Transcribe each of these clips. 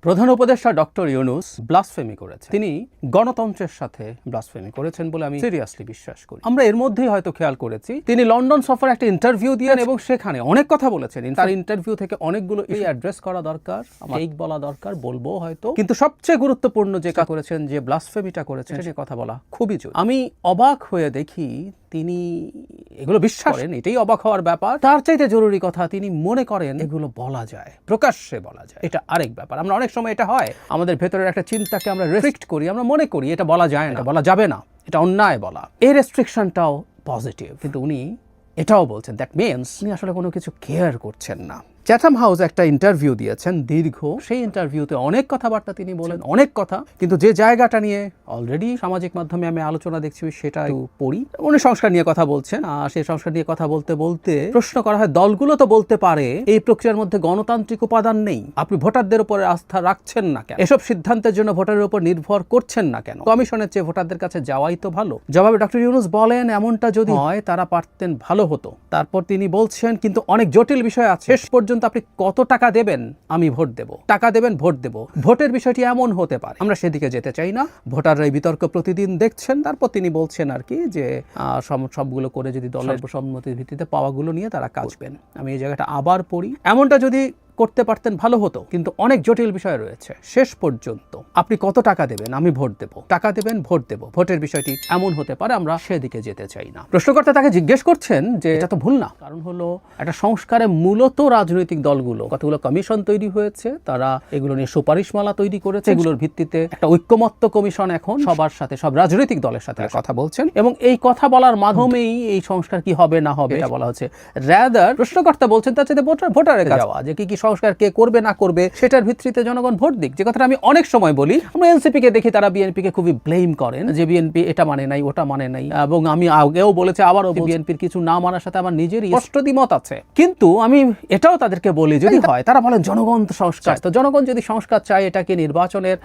প্রধান উপদেষ্টা doctor Yunus blasphemy করেছেন। তিনি গণতন্ত্রের সাথে ব্লাসফেমি করেছেন বলে আমি সিরিয়াসলি বিশ্বাস করি। আমরা এর মধ্যেই হয়তো খেয়াল করেছি তিনি লন্ডন সফরে একটা ইন্টারভিউ দিয়েন এবং সেখানে অনেক কথা বলেছেন। তার ইন্টারভিউ থেকে অনেকগুলো এই অ্যাড্রেস করা দরকার, আমার এই বলা দরকার, বলবো হয়তো, কিন্তু সবচেয়ে গুরুত্বপূর্ণ যে কাজ করেছেন, যে ব্লাসফেমিটা করেছেন, সে কথা বলা খুবই জরুরি। আমি অবাক হয়ে দেখি তিনি এগুলো বিশ্বাস করেন, এটাই অবাক হওয়ার ব্যাপার। তার চাইতে জরুরি কথা, তিনি মনে করেন এগুলো বলা যায়, প্রকাশ্যে বলা যায়। এটা আরেক ব্যাপার। আমরা অনেক সময় এটা হয়, আমাদের ভেতরের একটা চিন্তাকে আমরা রেস্ট্রিক্ট করি, আমরা মনে করি এটা বলা যায় না, বলা যাবে না, এটা অন্যায় বলা। এই রেস্ট্রিকশনটাও পজিটিভ, কিন্তু উনি এটাও বলছেন দ্যাট মিনস উনি আসলে কোনো কিছু কেয়ার করছেন না। চ্যাথাম হাউস একটা ইন্টারভিউ দিয়েছেন দীর্ঘ, সেই ইন্টারভিউতে অনেক কথাবার্তা তিনি বলেন, অনেক কথা, কিন্তু যে জায়গাটা নিয়ে অলরেডি সামাজিক মাধ্যমে আমি আলোচনা দেখছি সেটা পড়ি। উনি সংস্কার নিয়ে কথা বলছেন, আর সেই সংস্কার নিয়ে কথা বলতে বলতে প্রশ্ন করা হয়, দলগুলো তো বলতে পারে এই প্রক্রিয়ার মধ্যে গণতান্ত্রিক উপাদান নেই, আপনি ভোটারদের উপরে আস্থা রাখছেন না কেন, এসব সিদ্ধান্তের জন্য ভোটারের উপর নির্ভর করছেন না কেন, কমিশনের চেয়ে ভোটারদের কাছে যাওয়াই তো ভালো। জবাবে ডক্টর ইউনূস বলেন এমনটা যদি হয় তারা পারতেন ভালো হতো। তারপর তিনি বলছেন কিন্তু অনেক জটিল বিষয় আছে, শেষ পর্যন্ত আপনি কত টাকা দেবেন, আমি ভোট দেব, টাকা দেবেন, ভোট দেব। ভোটের বিষয়টি এমন হতে পারে, আমরা সেদিকে যেতে চাই না। ভোটাররা এই বিতর্ক প্রতিদিন দেখছেন। তারপর তিনি বলছেন আর কি যে সবগুলো করে যদি দলের সম্মতির ভিত্তিতে পাওয়াগুলো নিয়ে তারা কাজবেন। আমি এই জায়গাটা আবার পড়ি, এমনটা যদি করতে পারতেন ভালো হতো, কিন্তু অনেক জটিল বিষয় রয়েছে। শেষ পর্যন্ত আপনি কত টাকা দেবেন, আমি ভোট দেব, টাকা দেবেন, ভোট দেব। ভোটের বিষয়টি এমন হতে পারে, আমরা সেদিকে যেতে চাই না। প্রশ্নকর্তা তাকে জিজ্ঞেস করছেন যে এটা তো ভুল না, কারণ হলো একটা সংস্কারে মূলত রাজনৈতিক দলগুলো, কতগুলো কমিশন তৈরি হয়েছে, তারা এগুলো নিয়ে সুপারিশমালা তৈরি করেছে, এগুলোর ভিত্তিতে একটা ঐক্যমত্য কমিশন এখন সবার সাথে, সব রাজনৈতিক দলের সাথে কথা বলছেন, এবং এই কথা বলার মাধ্যমেই এই সংস্কার কি হবে না হবে এটা বলা হচ্ছে। রাদার প্রশ্নকর্তা বলছেন তার চাইতে ভোটারের যাওয়া, যে কি সংস্কার কে করবে না করবে সেটার ভিত্তিতে জনগণ ভোট দিক। যে কথাটা আমি অনেক সময় বলি, আমরা এনসিপি কে দেখি তারা বিএনপি কে খুবই ব্লেম করেন যে বিএনপি এটা মানে নাই, ওটা মানে নাই, এবং আমি আগেও বলেছি আবারও বিএনপির কিছু না মানার সাথে আমার নিজেরই স্পষ্ট দ্বিমত আছে। কিন্তু আমি এটাও তাদেরকে বলি, যদি হয় তারা বলেন জনগণ তো সংস্কার, তো জনগণ যদি সংস্কার চায় এটাকে নির্বাচনের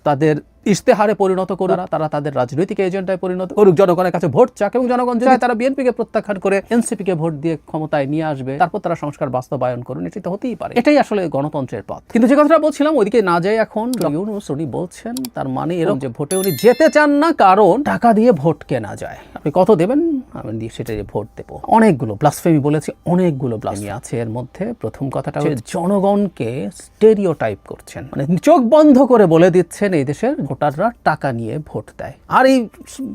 তাদের ইশতেহারে পরিণত করুক, তারা তাদের রাজনৈতিক এজেন্ডায় পরিণত করুক, জনগণের কাছে ভোট চাক, এবং জনগণ চায় তারা বিএনপিকে প্রত্যাখ্যান করে এনসিপিকে ভোট দিয়ে ক্ষমতায় নিয়ে আসবে, তারপর তারা সংস্কার বাস্তবায়ন করুন। এটি তো হতেই পারে, এটাই আসলে গণতন্ত্রের পথ। কিন্তু যে কথাটা বলছিলাম ওইদিকে না যাই, এখন ইউনূস উনি বলছেন তার মানে এরকম যে ভোটে উনি যেতে চান না, কারণ টাকা দিয়ে ভোট কেনা যায়, আপনি কত দেবেন আমি দিয়ে সেটা দিয়ে ভোট দেবো। অনেকগুলো ব্লাসফেমি বলেছে, অনেকগুলো ব্লাসফেমি আছে এর মধ্যে। প্রথম কথাটা হচ্ছে জনগণকে স্টেরিওটাইপ করছেন, মানে চোখ বন্ধ করে বলে দিচ্ছেন এই দেশের ভোটাররা টাকা নিয়ে ভোট দেয়। আর এই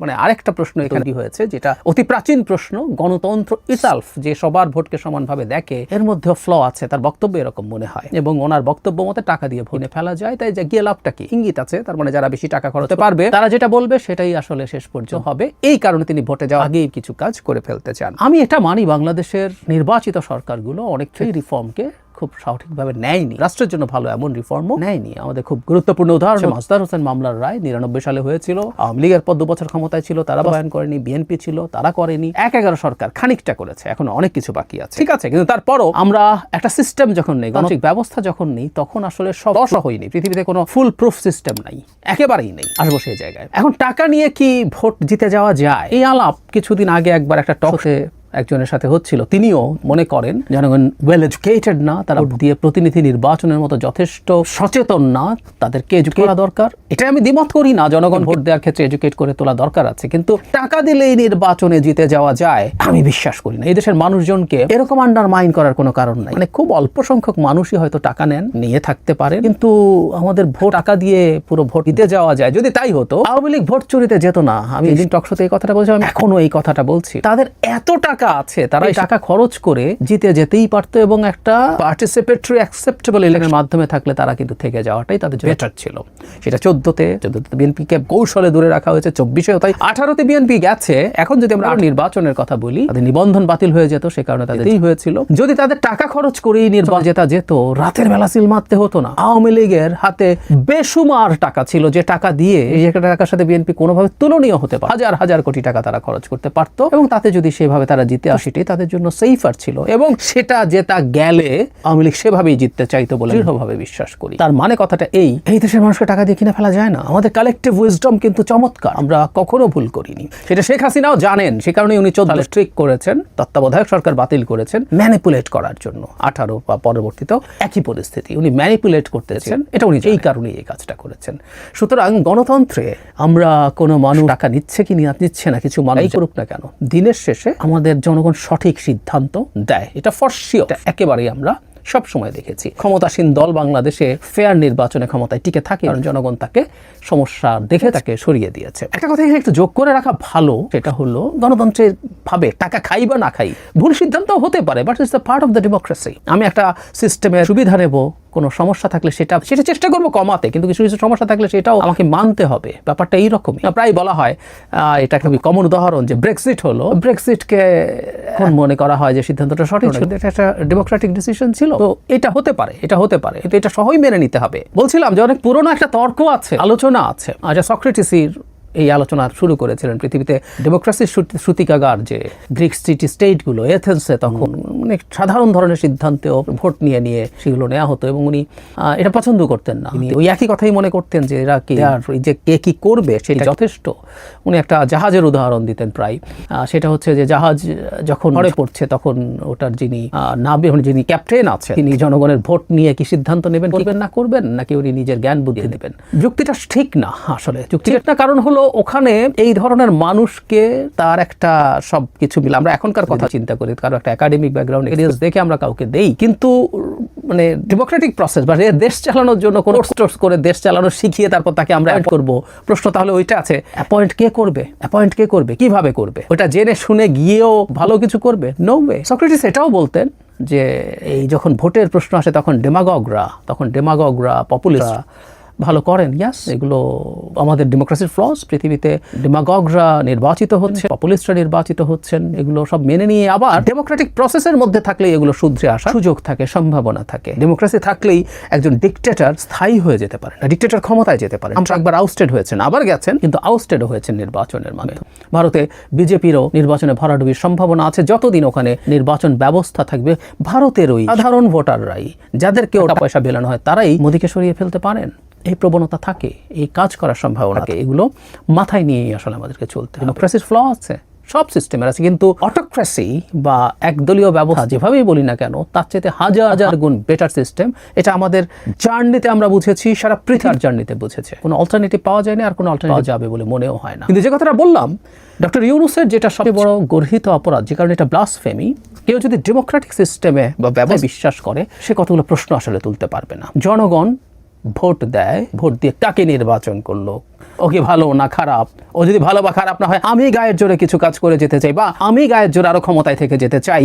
মানে আরেকটা প্রশ্ন এখানে হয়েছে, যেটা অতি প্রাচীন প্রশ্ন, গণতন্ত্র ইটসেলফ যে সবার ভোটকে সমানভাবে দেখে, এর মধ্যে ফ্ল আছে, তার বক্তব্য এরকম মনে হয়, এবং ওনার বক্তব্য মতে টাকা দিয়ে ভোটে ফেলা যায়, তাই যে গিয়ে লাভটা কি, ইঙ্গিত আছে, তার মানে যারা বেশি টাকা খরচ পারবে তারা যেটা বলবে সেটাই আসলে শেষ পর্যন্ত হবে। এই কারণে তিনি ভোটে যাওয়ার আগেই কিছু কাজ করে ফেলতে চান। আমি এটা মানি, বাংলাদেশের নির্বাচিত সরকারগুলো অনেকটাই রিফর্মকে খুব সঠিকভাবে নেয়নি, রাষ্ট্রের জন্য ভালো এমন রিফর্মও নেয়নি। আমাদের খুব গুরুত্বপূর্ণ উদাহরণ মাজদার হোসেন মামলার রায় 99 সালে হয়েছিল। আওয়ামী লীগের পর 2 বছর ক্ষমতায় ছিল, তারা বাস্তবায়ন করেনি। বিএনপি ছিল, তারা করেনি। 11 সরকার খানিকটা করেছে, এখনো অনেক কিছু বাকি আছে, ঠিক আছে, কিন্তু তারপরও আমরা একটা সিস্টেম যখন নেই, গণতান্ত্রিক ব্যবস্থা যখন নেই, তখন আসলে সব হয়নি। পৃথিবীতে কোনো ফুল প্রুফ সিস্টেম নাই, একেবারেই নেই। আসবো সেই জায়গায়। এখন টাকা নিয়ে কি ভোট জিতে যাওয়া যায়, এই আলাপ কিছুদিন আগে একবার একটা টকে একজনের সাথে হচ্ছিল। তিনিও মনে করেন জনগণ ওয়েল এডুকেটেড না, তারা ভোট দিয়ে প্রতিনিধি নির্বাচনের মতো যথেষ্ট সচেতন না, তাদেরকে এডুকেট করা দরকার। এটা আমি দ্বিমত করি না, জনগণ ভোট দেওয়ার ক্ষেত্রে এডুকেট করে তোলা দরকার আছে, কিন্তু টাকা দিলেই নির্বাচনে জিতে যাওয়া যায় আমি বিশ্বাস করি না। এই দেশের মানুষজনকে এরকম আন্ডারমাইন করার কোনো কারণ নাই। মানে খুব অল্প সংখ্যক মানুষই হয়তো টাকা নেন, নিয়ে থাকতে পারে, কিন্তু আমাদের ভোট টাকা দিয়ে পুরো ভোট দিতে যাওয়া যায়। যদি তাই হতো, আওয়ামী লীগ ভোট চুরিতে যেত না। আমি এদিন টকশোতে এই কথাটা বলছিলাম, এখনো এই কথাটা বলছি। তাদের এত টাকা আছে, তারা এই টাকা খরচ করে জিতে যেতেই পারতো, এবং একটা পার্টিসিপেটরি অ্যাকসেপ্টেবল ইলেকশনের মাধ্যমে থাকলে তারা কিন্তু থেকে যাওয়াটাই তাদের বেটার ছিল। সেটা 14তে বিএনপিকে কৌশলে দূরে রাখা হয়েছে, 24-এও তাই, 18তে বিএনপি গেছে। এখন যদি আমরা নির্বাচনের কথা বলি, তাদের নিবন্ধন বাতিল হয়ে যেত, সে কারণে তাদেরই হয়েছিল। যদি তাদের টাকা খরচ করেই নির্বাচন জেতা যেত, রাতের বেলা সিল মারতে হতো না। আওয়ামী লীগের হাতে বেসুমার টাকা ছিল, যে টাকা দিয়ে এই টাকার সাথে বিএনপি কোনোভাবে তুলনীয় হতে পারে। হাজার হাজার কোটি টাকা তারা খরচ করতে পারতো, এবং তাতে যদি সেভাবে তারা জিতে সেটাই তাদের জন্য সেফার ছিল, এবং সেটা জেতা গেলে আওয়ামী লীগ সেভাবেই জিততে চাইতো বলে দৃঢ়ভাবে বিশ্বাস করি। তার মানে কথাটা এই দেশের মানুষকে টাকা দিয়ে কিনে ফেলা যায় না। আমাদের কালেকটিভ উইজডম কিন্তু চমৎকার, আমরা কখনো ভুল করিনি। সেটা শেখ হাসিনাও জানেন, সে কারণে উনি 14 স্ট্রিক করেছেন, তত্ত্বাবধায়ক সরকার বাতিল করেছেন ম্যানিপুলেট করার জন্য। 18 বা পরবর্তীতেও একই পরিস্থিতি, উনি ম্যানিপুলেট করতেছেন, এটা উনি এই কারণেই এই কাজটা করেছেন। সুতরাং গণতন্ত্রে আমরা কোনো মানুষ টাকা নিচ্ছে কি নিচ্ছে না, কিছু মানুষ করুক না কেন, দিনের শেষে আমাদের জনগণ সঠিক সিদ্ধান্ত দেয়, এটা ফর শিওর। একেবারেই আমরা সব সময় দেখেছি ক্ষমতাসীন দল বাংলাদেশে ফেয়ার নির্বাচনে ক্ষমতায় টিকে থাকে, কারণ জনগণ তাকে সমস্যা দেখে তাকে সরিয়ে দিয়েছে। একটা কথা এখানে একটু যোগ করে রাখা ভালো, সেটা হলো গণতন্ত্রের ভাবে টাকা খাই বা না খাই ভুল সিদ্ধান্ত হতে পারে, but it's the part of the democracy. আমি একটা সিস্টেমের সুবিধা নেব, কোনো সমস্যা থাকলে সেটা চেষ্টা করবো কমাতে, কিন্তু কিছু কিছু সমস্যা থাকলে সেটাও আমাকে মানতে হবে। ব্যাপারটা এইরকমই। প্রায় বলা হয়, এটা খুবই কমন উদাহরণ, যে ব্রেক্সিট হলো, ব্রেক্সিটকে এখন মনে করা হয় যে সিদ্ধান্তটা সঠিক ছিল, এটা একটা ডেমোক্রেটিক ডিসিশন ছিল। তো এটা হতে পারে কিন্তু এটা সহই মেনে নিতে হবে। বলছিলাম যে অনেক পুরনো একটা তর্ক আছে, আলোচনা আছে, যা সক্রেটিসের এই আলোচনা শুরু করেছিলেন। পৃথিবীতে ডেমোক্রেসির সূতিকাগার যে গ্রিক সিটি স্টেটগুলো, এথেন্সে তখন অনেক সাধারণ ধরনের সিদ্ধান্তেও ভোট নিয়ে সেগুলো নেওয়া হতো, এবং uনি এটা পছন্দ করতেন না। ওই একই কথাই মনে করতেন যে এরা কি যে কে কি করবে সেটা যথেষ্ট। উনি একটা জাহাজের উদাহরণ দিতেন প্রায়, সেটা হচ্ছে যে জাহাজ যখন ঝড়ে পড়ছে তখন ওটার যিনি ক্যাপ্টেন আছে, তিনি জনগণের ভোট নিয়ে কি সিদ্ধান্ত নেবেন, করবেন নাকি উনি নিজের জ্ঞান বুদ্ধি দেবেন। যুক্তিটা ঠিক না, আসলে যুক্তি ঠিক না। কারণ হলো ওখানে এই ধরনের মানুষকে তার একটা সবকিছু মিলে, আমরা এখনকার কথা চিন্তা করি, কারো একটা একাডেমিক ব্যাকগ্রাউন্ড দেখে আমরা কাউকে দেই, কিন্তু মানে ডেমোক্রেটিক প্রসেস বা দেশ চালানোর জন্য কোনো কোর্স করে দেশ চালানো শিখিয়ে তারপর তাকে আমরা অ্যাপয়েন্ট করবো, প্রশ্ন তাহলে ওইটা আছে, অ্যাপয়েন্ট কে করবে, কিভাবে করবে, ওটা জেনে শুনে গিয়েও ভালো কিছু করবে? No way. সক্রেটিস এটাও বলতেন যে এই যখন ভোটের প্রশ্ন আসে তখন ডেমাগগরা পপুলিস্টরা ভালো করেন। ইয়াস, এগুলো আমাদের ডেমোক্রেসির ফ্লস। পৃথিবীতে ডেমাগগরা নির্বাচিত হচ্ছে, পপুলিস্টরা নির্বাচিত হচ্ছেন, এগুলো সব মেনে নিয়ে আবার ডেমোক্রেটিক প্রসেসের মধ্যে থাকলেই এগুলো শুধরে আসার সুযোগ থাকে, সম্ভাবনা থাকে। ডেমোক্রেসি থাকলেই একজন ডিক্টেটর স্থায়ী হয়ে যেতে পারে না, ডিক্টেটর ক্ষমতায় যেতে পারে। আমরা একবার আউস্টেড হয়েছেন, আবার গেছেন, কিন্তু আউস্টেডও হয়েছেন নির্বাচনের মাধ্যমে। ভারতে বিজেপিরও নির্বাচনে ভরাডুবির সম্ভাবনা আছে যতদিন ওখানে নির্বাচন ব্যবস্থা থাকবে। ভারতের ওই সাধারণ ভোটাররাই, যাদেরকে টাকা পয়সা বেলানো হয়, তারাই মোদিকে সরিয়ে ফেলতে পারেন। এই প্রবণতা থাকে, এই কাজ করার সম্ভাবনা থাকে। এগুলো মাথায় নিয়েই আসলে আমাদেরকে চলতে হবে। ডেমোক্রেসির ফ্ল আছে, সব সিস্টেমের আছে, কিন্তু অটোক্রেসি বা একদলীয় ব্যবস্থা যেভাবেই বলি না কেন, তার চেয়ে হাজার গুণ বেটার সিস্টেম। এটা আমাদের জার্নিতে আমরা বুঝেছি, সারা পৃথিবীর জার্নিতে বুঝেছে। কোনো অল্টারনেটিভ পাওয়া যায়নি, আর কোনো অল্টারনেটিভ যাবে বলে মনেও হয় না। কিন্তু যে কথাটা বললাম, ডক্টর ইউনূসের যেটা সবচেয়ে বড় গর্হিত অপরাধ, যে কারণে এটা ব্লাসফেমি, কেউ যদি ডেমোক্রেটিক সিস্টেমে বা ব্যবস্থায় বিশ্বাস করে, সে কতগুলো প্রশ্ন আসলে তুলতে পারবে না। জনগণ ভোট দেয়, ভোট দিয়ে কাকে নির্বাচন করলো, ও কি ভালো না খারাপ, ও যদি ভালো বা খারাপ না হয় আমি গায়ের জোরে কিছু কাজ করে যেতে চাই, বা আমি গায়ের জোরে আরো ক্ষমতায় থেকে যেতে চাই,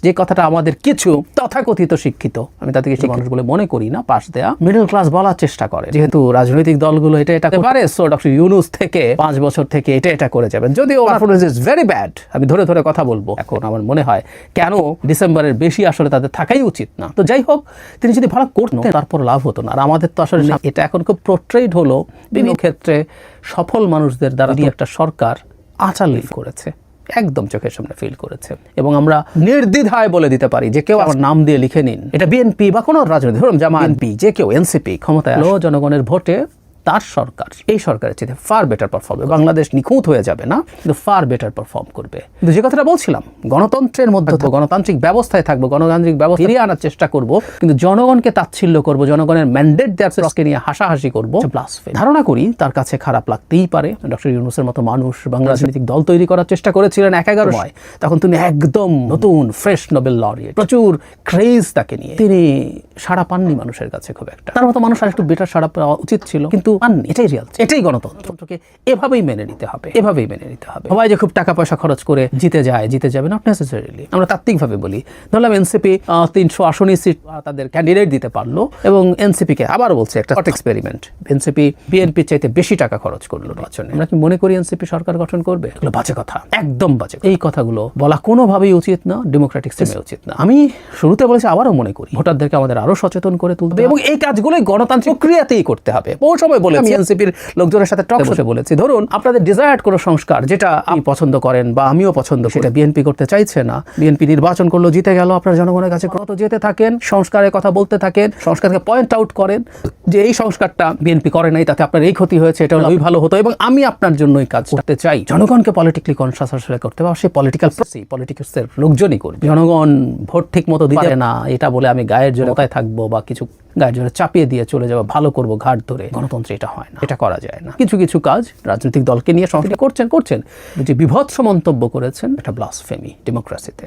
যে কথাটা আমাদের কিছু তথাকথিত শিক্ষিত, আমি তাদেরকে শিক্ষিত মানুষ বলে মনে করি না, পাশ দেয়া মিডল ক্লাস বলার চেষ্টা করে, যেহেতু রাজনৈতিক দলগুলো এটা করতে পারে, সো ডক্টর ইউনূস থেকে 5 বছর থেকে এটা করে যাবেন। যদিও পারফরম্যান্স ইজ ভেরি ব্যাড, আমি ধরে কথা বলবো। এখন আমার মনে হয় কেন ডিসেম্বরের বেশি আসলে তাদের থাকাই উচিত না। তো যাই হোক, তিনি যদি ভালো করতেন তারপর লাভ হতো না। আর আমাদের তো আসলে এটা এখন খুব পোর্ট্রেট হলো বিভিন্ন ক্ষেত্রে সফল মানুষদের দ্বারা একটা সরকার আচালিত করেছে, একদম চোখের সামনে ফিল করেছে, এবং আমরা নির্দ্বিধায় বলে দিতে পারি যে কেউ আমার নাম দিয়ে লিখে নিন, এটা বিএনপি বা কোনো রাজনৈতিক, ধরুন জামায়াত, বিএনপি, যে কেউ, এনসিপি ক্ষমতায় আসলো, জনগণের ভোটে তার সরকার এই সরকারের চেয়ে ফার বেটার পারফর্ম করবে। বাংলাদেশ নিখুঁত হয়ে যাবে না, কিন্তু ফার বেটার পারফর্ম করবে। কিন্তু যে কথাটা বলছিলাম, গণতন্ত্রের মধ্যে তো গণতান্ত্রিক ব্যবস্থায় থাকবো, গণতান্ত্রিক ব্যবস্থা ফিরিয়ে আনার চেষ্টা করব, কিন্তু জনগণকে তাচ্ছিল্য করব, জনগণের ম্যান্ডেট দেওয়ারকে নিয়ে হাসাহাসি করবো, ধারণা করি তার কাছে খারাপ লাগতেই পারে। ডক্টর ইউনূসের মতো মানুষ বাংলা রাজনৈতিক দল তৈরি করার চেষ্টা করেছিলেন 11 সময়, তখন তিনি একদম নতুন ফ্রেশ নোবেল লরিয়েট, প্রচুর ক্রেজ তাকে নিয়ে, তিনি সাড়া পাননি মানুষের কাছে খুব একটা। তার মতো মানুষ আর একটু বেটার সাড়া পাওয়া উচিত ছিল, কিন্তু পাননি। এটাই রিয়াল, এটাই গণতন্ত্রকে এভাবেই মেনে নিতে হবে, সবাই যে খুব টাকা পয়সা খরচ করে জিতে যাবে, নট নেসেসারিলি। আমরা তাত্ত্বিকভাবে বলি, ধরলাম এনসিপি 380 সিট তাদের ক্যান্ডিডেট দিতে পারলো, এবং এনসিপি কে আবার বলছে একটা থট এক্সপেরিমেন্ট, এনসিপি বিএনপির চাইতে বেশি টাকা খরচ করলো নির্বাচনে। আমরা কি মনে করি এনসিপি সরকার গঠন করবে? এগুলো বাজে কথা, একদম বাজে। এই কথাগুলো বলা কোনোভাবেই উচিত না, ডেমোক্রেটিক সিস্টেমে উচিত না। আমি শুরুতে বলেছি, আবারও মনে করি ভোটারদেরকে আমাদের আরো আরো সচেতন করে তুলতে হবে এবং এই কাজগুলোই গণতান্ত্রিক প্রক্রিয়াতেই করতে হবে। বহু সময় বলেছি, আমি এনসিপির লোকজনের সাথে টক বসে বলেছি, ধরুন আপনাদের ডিজায়ার্ড কোনো সংস্কার যেটা আপনি পছন্দ করেন বা আমিও পছন্দ, সেটা বিএনপি করতে চাইছে না, বিএনপি নির্বাচন করলো, জিতে গেল, আপনারা জনগণের কাছে কত যেতে থাকেন, সংস্কারের কথা বলতে থাকেন, সংস্কারকে পয়েন্ট আউট করেন যে এই সংস্কারটা বিএনপি করে নাই, তাতে আপনার এই ক্ষতি হয়েছে, এটা ওই ভালো হতো এবং আমি আপনার জন্য এই কাজ করতে চাই। জনগণকে পলিটিক্যালি কনসাস আসলে করতে হবে, সেই পলিটিক্যাল লোকজনই করবে। জনগণ ভোট ঠিক মতো দিতে না এটা বলে আমি গায়ের জোরে থাকবো বা কিছু গায়ের জোরে চাপিয়ে দিয়ে চলে যাবো, ভালো করবো ঘাট ধরে, গণতন্ত্রে এটা হয় না, এটা করা যায় না। কিছু কিছু কাজ রাজনৈতিক দলকে নিয়ে সংস্কার করছেন, যে বিভৎস মন্তব্য করেছেন, এটা ব্লাসফেমি ডেমোক্রেসিতে।